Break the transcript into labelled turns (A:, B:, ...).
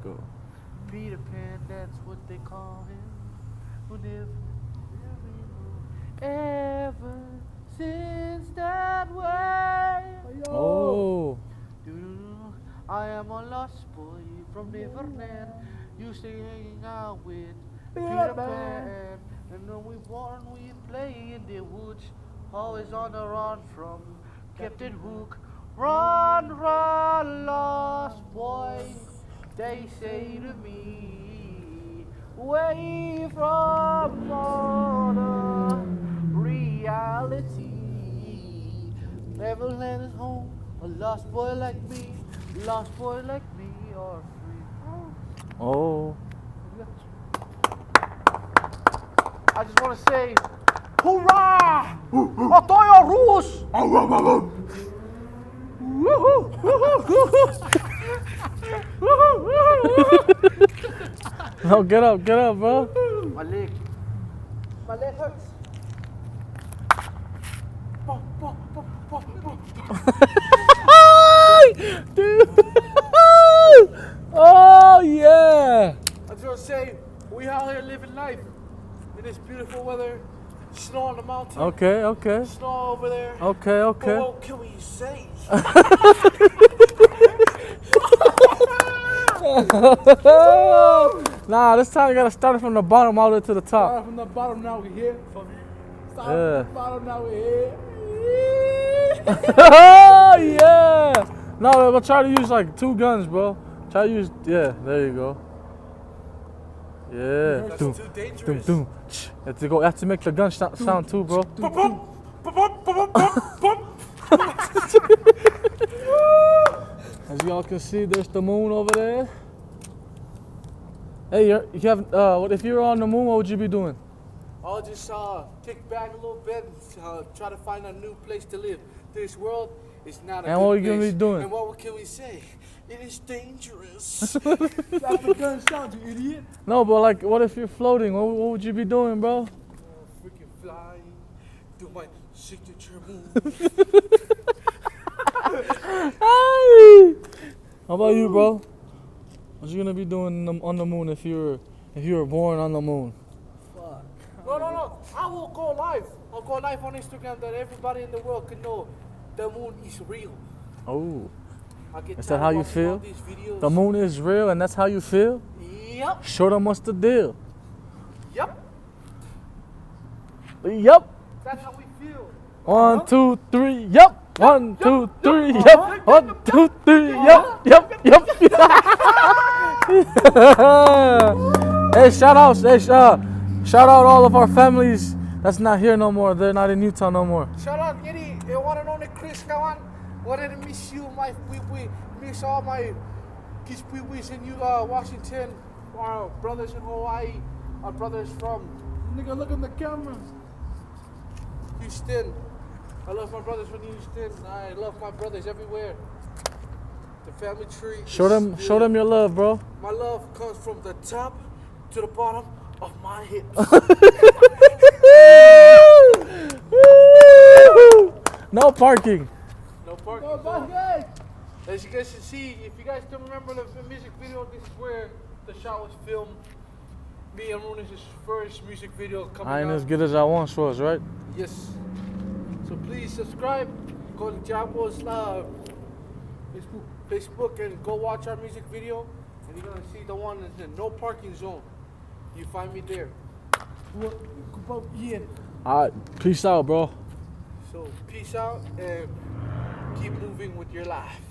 A: Go.
B: Peter Pan, that's what they call him. Who never ever since that way.
A: Oh.
B: I am a lost boy from Neverland. Used to hanging out with Peter Pan. And when we born, we play in the woods. Always on the run from Captain Hook. Run, run, lost boy. They say to me, away from all the reality. Neverland is home. A lost boy like me, lost boy like me are free.
A: Oh.
B: I just want to say, hoorah! Atoya Rus!
A: No, get up, bro.
B: My leg hurts.
A: Dude. Oh yeah.
B: I just want to say, we out here living life in this beautiful weather. Snow on the mountain.
A: Okay.
B: Snow over there.
A: Okay.
B: What can we say?
A: Nah, this time you gotta start it from the bottom all the way to the top.
B: Start from the bottom, now we're here. Start
A: Yeah.
B: from the bottom, now we're here.
A: Oh yeah. No, but try to use like 2 guns, bro. Try to use, yeah, there you go. Yeah.
B: That's too dangerous.
A: You have to make the gun sound too, bro. As y'all can see, there's the moon over there. Hey, you have what if you were on the moon? What would you be doing?
B: I'll just kick back a little bit and try to find a new place to live. This world is not a
A: And
B: good
A: what are you gonna
B: place.
A: be doing?
B: And what can we say? It is dangerous. That's the gun sound, you idiot.
A: No, but like, what if you're floating? What would you be doing, bro?
B: Freaking flying, do my signature move.
A: Hey! How about you, bro? What you gonna be doing on the moon if you were born on the moon?
B: Fuck. No. I will go live. I'll go live on Instagram that everybody in the world can know the moon is real.
A: Oh,
B: I get
A: is that how you feel?
B: these videos.
A: The moon is real, and that's how you feel?
B: Yep.
A: Show them what's the deal.
B: Yep.
A: Yep.
B: That's how we feel.
A: 1, 2, 3. Yep. 1, 2, 3. Yep. 1, 2, 3. Yep. Hey, shout out all of our families that's not here no more. They're not in Utah no more.
B: Shout out Giddy, the one and only Chris Kawan. Wanted to miss you, my pee-wee. Miss all my kids pee-wees in Washington. Our brothers in Hawaii. Our brothers from... Nigga, look in the camera. Houston. I love my brothers from Houston. I love my brothers everywhere. The family tree.
A: Show them your love, bro.
B: My love comes from the top to the bottom of my hips.
A: No parking.
B: No parking. No parking. As you guys can see, if you guys still remember the music video, this is where the shot was filmed. Me and Runis' first music video coming out.
A: I ain't as good as I once was, right?
B: Yes. So please subscribe. Go to Jabo's Facebook and go watch our music video. And you're gonna see the one that's in no parking zone. You find me there.
A: Alright, peace out, bro.
B: So peace out and keep moving with your life.